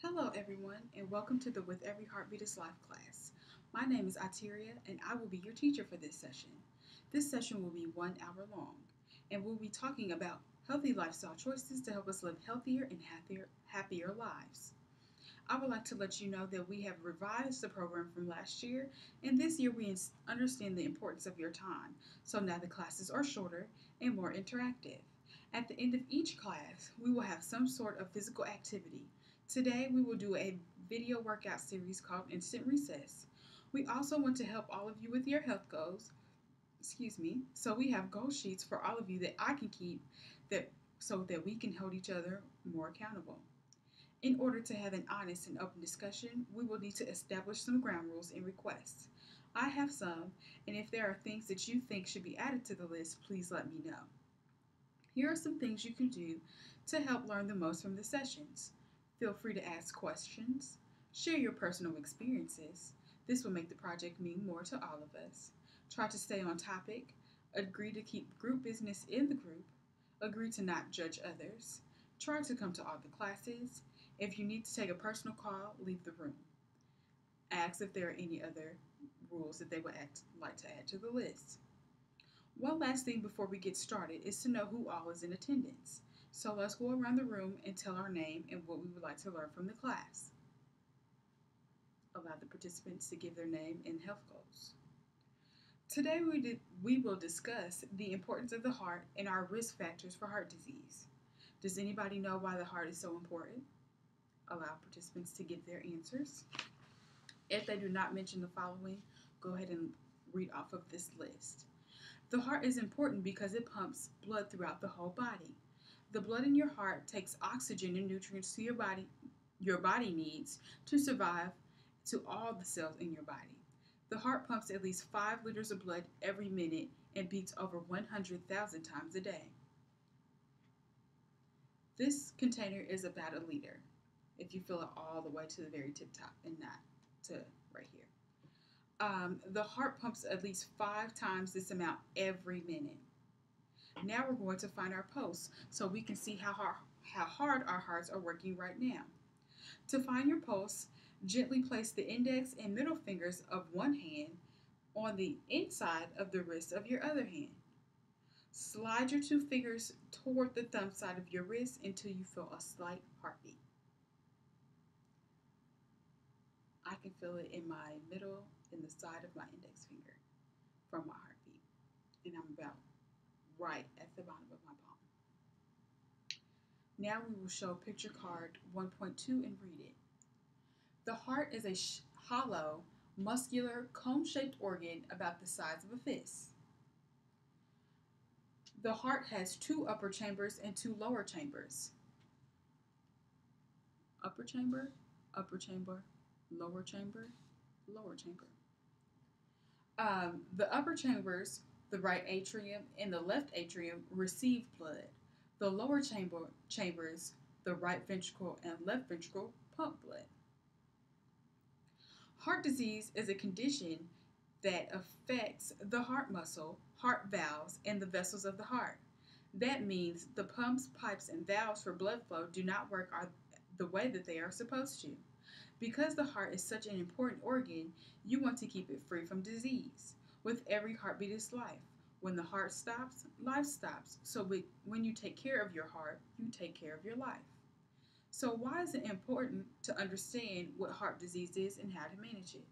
Hello, everyone, and welcome to the With Every Heartbeat is Life class. My name is Atiria, and I will be your teacher for this session. This session will be 1 hour long, and we'll be talking about healthy lifestyle choices to help us live healthier and happier lives. I would like to let you know that we have revised the program from last year, and this year we understand the importance of your time. So now the classes are shorter and more interactive. At the end of each class, we will have some sort of physical activity. Today, we will do a video workout series called Instant Recess. We also want to help all of you with your health goals. So we have goal sheets for all of you that I can keep that so that we can hold each other more accountable. In order to have an honest and open discussion, we will need to establish some ground rules and requests. I have some, and if there are things that you think should be added to the list, please let me know. Here are some things you can do to help learn the most from the sessions. Feel free to ask questions, share your personal experiences. This will make the project mean more to all of us. Try to stay on topic, agree to keep group business in the group, agree to not judge others, try to come to all the classes. If you need to take a personal call, leave the room. Ask if there are any other rules that they would like to add to the list. One last thing before we get started is to know who all is in attendance. So let's go around the room and tell our name and what we would like to learn from the class. Allow the participants to give their name and health goals. Today we will discuss the importance of the heart and our risk factors for heart disease. Does anybody know why the heart is so important? Allow participants to give their answers. If they do not mention the following, go ahead and read off of this list. The heart is important because it pumps blood throughout the whole body. The blood in your heart takes oxygen and nutrients to your body needs to survive to all the cells in your body. The heart pumps at least 5 liters of blood every minute and beats over 100,000 times a day. This container is about a liter if you fill it all the way to the very tip top and not to right here. The heart pumps at least 5 times this amount every minute. Now we're going to find our pulse so we can see how hard our hearts are working right now. To find your pulse, gently place the index and middle fingers of one hand on the inside of the wrist of your other hand. Slide your 2 fingers toward the thumb side of your wrist until you feel a slight heartbeat. I can feel it in my middle and the side of my index finger from my heartbeat, and I'm about right at the bottom of my palm. Now we will show picture card 1.2 and read it. The heart is a hollow, muscular, cone-shaped organ about the size of a fist. The heart has 2 upper chambers and 2 lower chambers. Upper chamber, lower chamber, lower chamber. The upper chambers, the right atrium and the left atrium, receive blood. The lower chambers, the right ventricle and left ventricle, pump blood. Heart disease is a condition that affects the heart muscle, heart valves, and the vessels of the heart. That means the pumps, pipes, and valves for blood flow do not work the way that they are supposed to. Because the heart is such an important organ, you want to keep it free from disease. With every heartbeat is life. When the heart stops, life stops. So when you take care of your heart, you take care of your life. So why is it important to understand what heart disease is and how to manage it?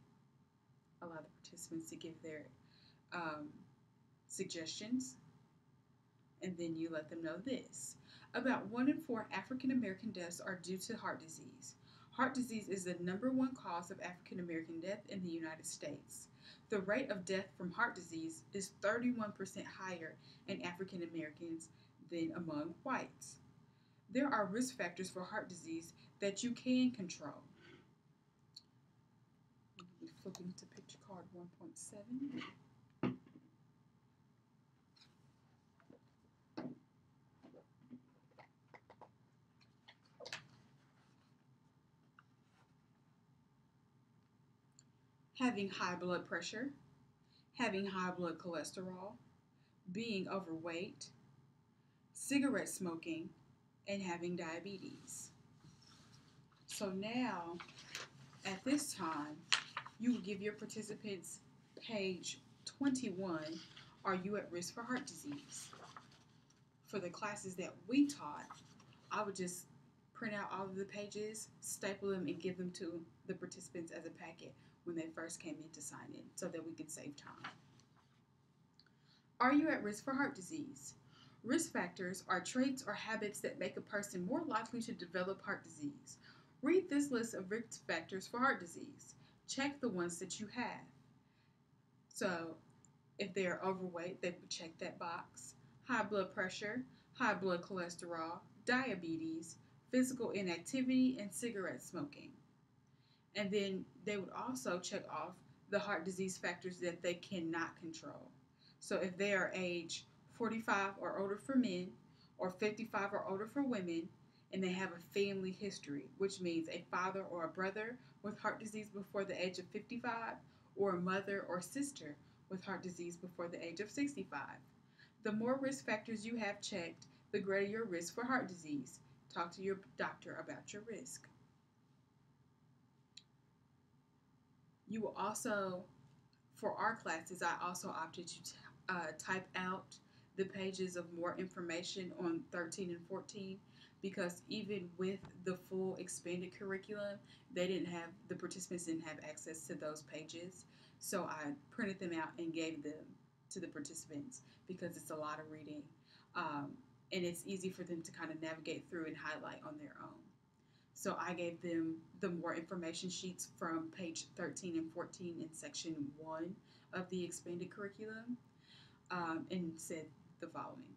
Allow the participants to give their suggestions, and then you let them know this. About 1 in 4 African American deaths are due to heart disease. Heart disease is the #1 cause of African American death in the United States. The rate of death from heart disease is 31% higher in African Americans than among whites. There are risk factors for heart disease that you can control. We'll be flipping to picture card 1.7. Having high blood pressure, having high blood cholesterol, being overweight, cigarette smoking, and having diabetes. So now, at this time, you will give your participants page 21, Are You at Risk for Heart Disease? For the classes that we taught, I would just print out all of the pages, staple them, and give them to the participants as a packet when they first came in to sign in so that we could save time. Are you at risk for heart disease? Risk factors are traits or habits that make a person more likely to develop heart disease. Read this list of risk factors for heart disease. Check the ones that you have. So, if they are overweight, they would check that box. High blood pressure, high blood cholesterol, diabetes, physical inactivity, and cigarette smoking. And then they would also check off the heart disease factors that they cannot control. So if they are age 45 or older for men, or 55 or older for women, and they have a family history, which means a father or a brother with heart disease before the age of 55, or a mother or sister with heart disease before the age of 65. The more risk factors you have checked, the greater your risk for heart disease. Talk to your doctor about your risk. You will also, for our classes, I also opted to type out the pages of more information on 13 and 14 because even with the full expanded curriculum, the participants didn't have access to those pages. So I printed them out and gave them to the participants because it's a lot of reading. And it's easy for them to kind of navigate through and highlight on their own. So I gave them the more information sheets from page 13 and 14 in section 1 of the expanded curriculum and said the following.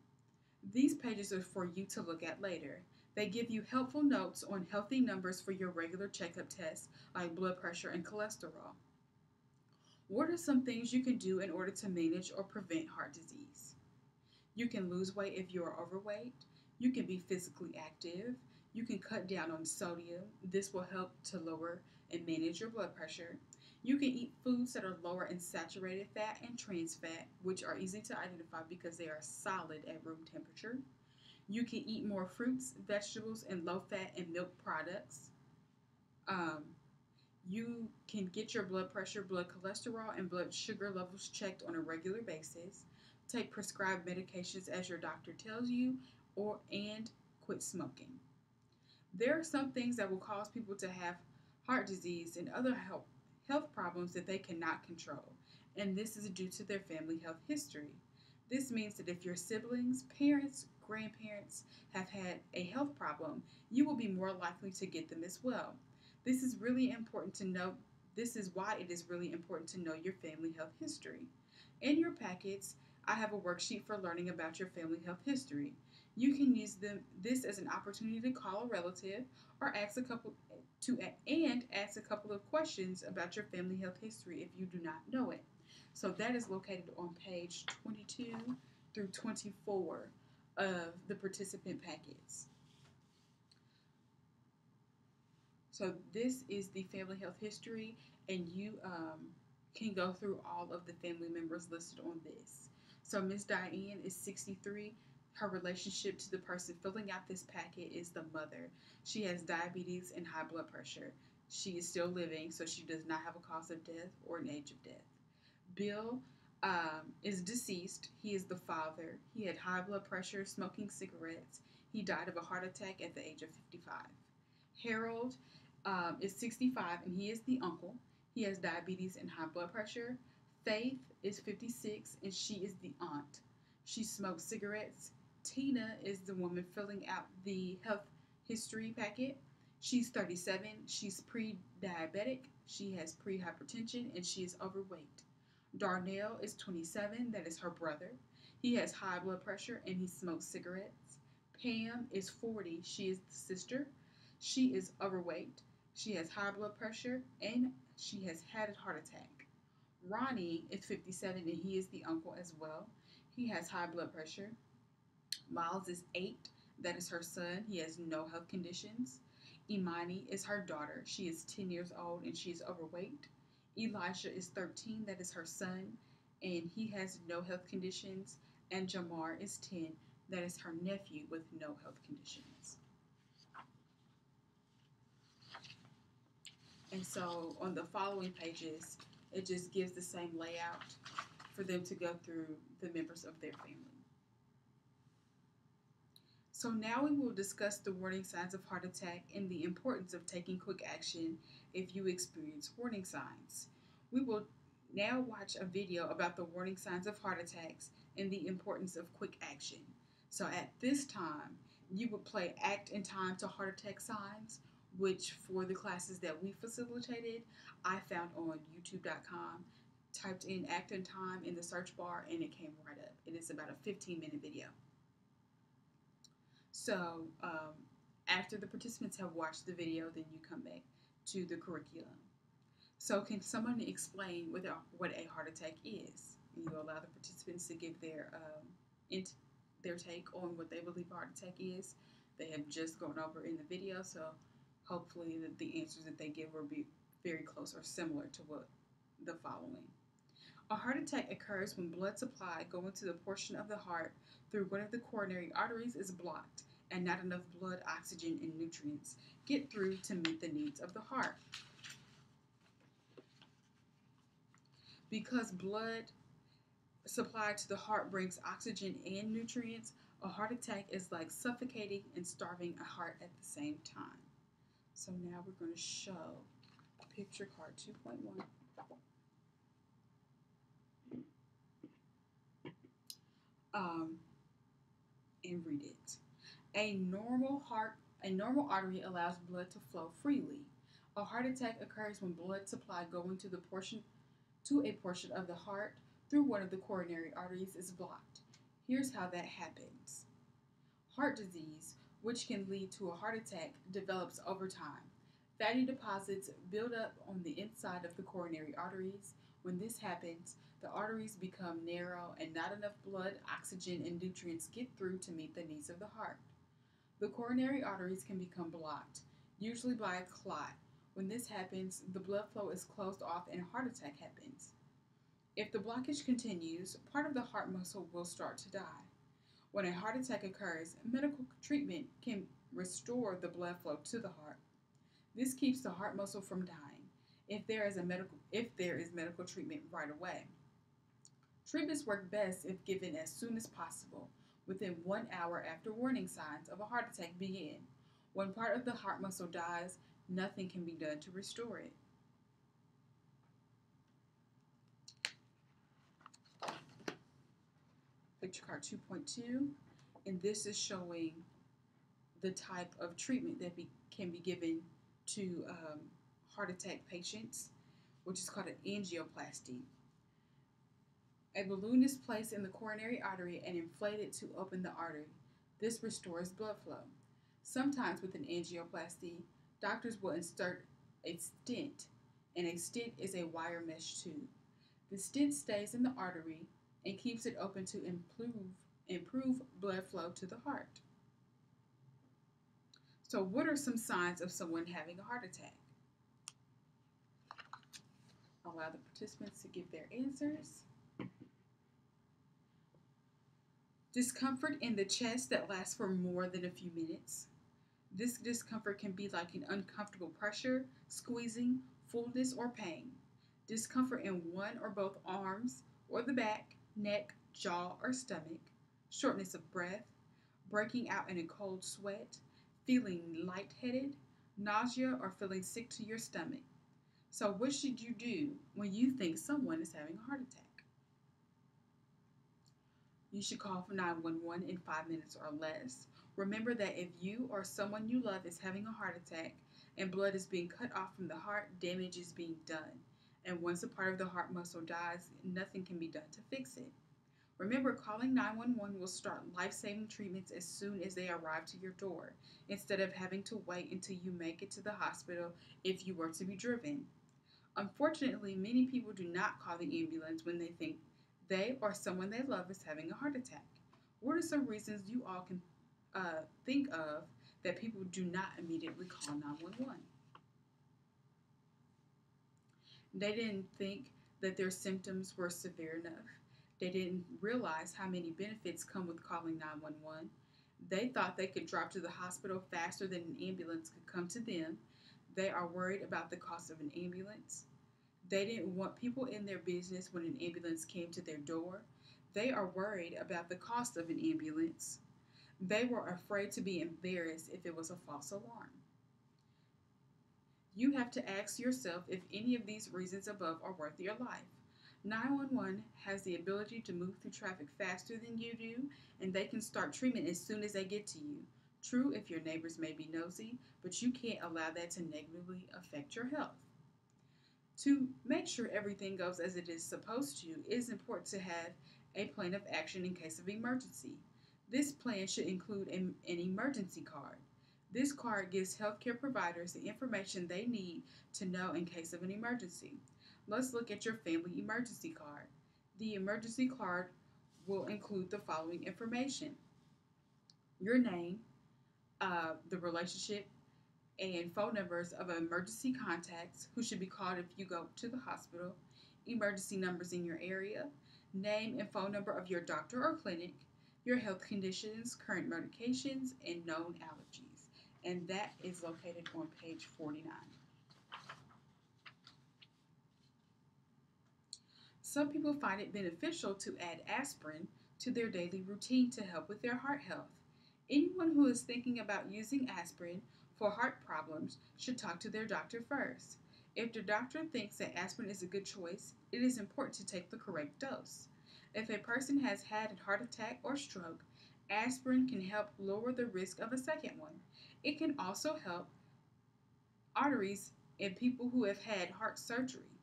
These pages are for you to look at later. They give you helpful notes on healthy numbers for your regular checkup tests like blood pressure and cholesterol. What are some things you can do in order to manage or prevent heart disease? You can lose weight if you are overweight. You can be physically active. You can cut down on sodium. This will help to lower and manage your blood pressure. You can eat foods that are lower in saturated fat and trans fat, which are easy to identify because they are solid at room temperature. You can eat more fruits, vegetables, and low-fat and milk products. You can get your blood pressure, blood cholesterol, and blood sugar levels checked on a regular basis. Take prescribed medications as your doctor tells you, and quit smoking. There are some things that will cause people to have heart disease and other health problems that they cannot control, and this is due to their family health history. This means that if your siblings, parents, grandparents have had a health problem, you will be more likely to get them as well. This is really important to know. This is why it is really important to know your family health history. In your packets, I have a worksheet for learning about your family health history. You can use this as an opportunity to call a relative or ask a couple of questions about your family health history if you do not know it. So that is located on page 22 through 24 of the participant packets. So this is the family health history, and you can go through all of the family members listed on this. So Miss Diane is 63. Her relationship to the person filling out this packet is the mother. She has diabetes and high blood pressure. She is still living, so she does not have a cause of death or an age of death. Bill is deceased. He is the father. He had high blood pressure, smoking cigarettes. He died of a heart attack at the age of 55. Harold is 65, and he is the uncle. He has diabetes and high blood pressure. Faith is 56, and she is the aunt. She smokes cigarettes. Tina is the woman filling out the health history packet. She's 37. She's pre-diabetic. She has pre-hypertension, and she is overweight. Darnell is 27. That is her brother. He has high blood pressure, and he smokes cigarettes. Pam is 40. She is the sister. She is overweight. She has high blood pressure, and she has had a heart attack. Ronnie is 57, and he is the uncle as well. He has high blood pressure. Miles is 8. That is her son. He has no health conditions. Imani is her daughter. She is 10 years old, and she is overweight. Elijah is 13. That is her son, and he has no health conditions. And Jamar is 10. That is her nephew with no health conditions. And so on the following pages, it just gives the same layout for them to go through the members of their family. So now we will discuss the warning signs of heart attack and the importance of taking quick action if you experience warning signs. We will now watch a video about the warning signs of heart attacks and the importance of quick action. So at this time, you would play Act in Time to Heart Attack Signs, which for the classes that we facilitated, I found on youtube.com, typed in Act in Time in the search bar, and it came right up. It is about a 15-minute video. So after the participants have watched the video, then you come back to the curriculum. So can someone explain what a heart attack is? You allow the participants to give their take on what they believe a heart attack is. They have just gone over in the video, so hopefully the answers that they give will be very close or similar to what the following. A heart attack occurs when blood supply going to the portion of the heart through one of the coronary arteries is blocked and not enough blood, oxygen, and nutrients get through to meet the needs of the heart. Because blood supply to the heart brings oxygen and nutrients, a heart attack is like suffocating and starving a heart at the same time. So now we're going to show picture card 2.1. And read it. A normal artery allows blood to flow freely. A heart attack occurs when blood supply going to a portion of the heart through one of the coronary arteries is blocked. Here's how that happens. Heart disease, which can lead to a heart attack, develops over time. Fatty deposits build up on the inside of the coronary arteries. When this happens, the arteries become narrow and not enough blood, oxygen, and nutrients get through to meet the needs of the heart. The coronary arteries can become blocked, usually by a clot. When this happens, the blood flow is closed off and a heart attack happens. If the blockage continues, part of the heart muscle will start to die. When a heart attack occurs, medical treatment can restore the blood flow to the heart. This keeps the heart muscle from dying if there is medical treatment right away. Treatments work best if given as soon as possible, within 1 hour after warning signs of a heart attack begin. When part of the heart muscle dies, nothing can be done to restore it. Picture card 2.2, and this is showing the type of treatment that can be given to heart attack patients, which is called an angioplasty. A balloon is placed in the coronary artery and inflated to open the artery. This restores blood flow. Sometimes with an angioplasty, doctors will insert a stent, and a stent is a wire mesh tube. The stent stays in the artery and keeps it open to improve blood flow to the heart. So what are some signs of someone having a heart attack? Allow the participants to give their answers. Discomfort in the chest that lasts for more than a few minutes. This discomfort can be like an uncomfortable pressure, squeezing, fullness, or pain. Discomfort in one or both arms or the back, neck, jaw, or stomach. Shortness of breath. Breaking out in a cold sweat. Feeling lightheaded. Nausea or feeling sick to your stomach. So what should you do when you think someone is having a heart attack? You should call for 911 in 5 minutes or less. Remember that if you or someone you love is having a heart attack and blood is being cut off from the heart, damage is being done. And once a part of the heart muscle dies, nothing can be done to fix it. Remember, calling 911 will start life-saving treatments as soon as they arrive to your door, instead of having to wait until you make it to the hospital if you were to be driven. Unfortunately, many people do not call the ambulance when they think they or someone they love is having a heart attack. What are some reasons you all can think of that people do not immediately call 911? They didn't think that their symptoms were severe enough. They didn't realize how many benefits come with calling 911. They thought they could drive to the hospital faster than an ambulance could come to them. They are worried about the cost of an ambulance. They didn't want people in their business when an ambulance came to their door. They are worried about the cost of an ambulance. They were afraid to be embarrassed if it was a false alarm. You have to ask yourself if any of these reasons above are worth your life. 911 has the ability to move through traffic faster than you do, and they can start treatment as soon as they get to you. True if your neighbors may be nosy, but you can't allow that to negatively affect your health. To make sure everything goes as it is supposed to, it is important to have a plan of action in case of emergency. This plan should include an emergency card. This card gives healthcare providers the information they need to know in case of an emergency. Let's look at your family emergency card. The emergency card will include the following information: your name, the relationship and phone numbers of emergency contacts who should be called if you go to the hospital, emergency numbers in your area, name and phone number of your doctor or clinic, your health conditions, current medications, and known allergies. And that is located on page 49. Some people find it beneficial to add aspirin to their daily routine to help with their heart health. Anyone who is thinking about using aspirin for heart problems should talk to their doctor first. If the doctor thinks that aspirin is a good choice, it is important to take the correct dose. If a person has had a heart attack or stroke, aspirin can help lower the risk of a second one. It can also help arteries in people who have had heart surgery.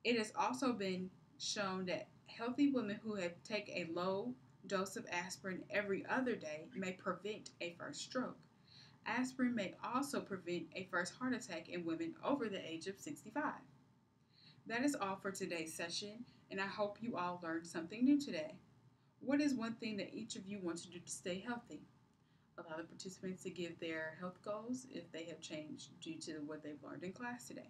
It has also been shown that healthy women who have taken a low dose of aspirin every other day may prevent a first stroke. Aspirin may also prevent a first heart attack in women over the age of 65. That is all for today's session, and I hope you all learned something new today. What is one thing that each of you want to do to stay healthy? Allow the participants to give their health goals if they have changed due to what they've learned in class today.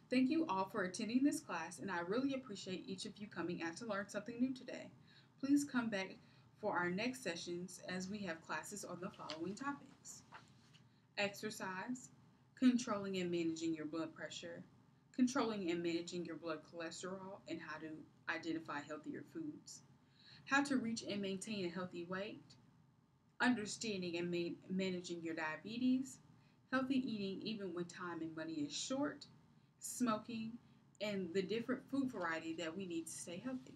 Thank you all for attending this class, and I really appreciate each of you coming out to learn something new today. Please come back for our next sessions as we have classes on the following topics: exercise, controlling and managing your blood pressure, controlling and managing your blood cholesterol, and how to identify healthier foods, how to reach and maintain a healthy weight, understanding and managing your diabetes, healthy eating even when time and money is short, smoking, and the different food variety that we need to stay healthy.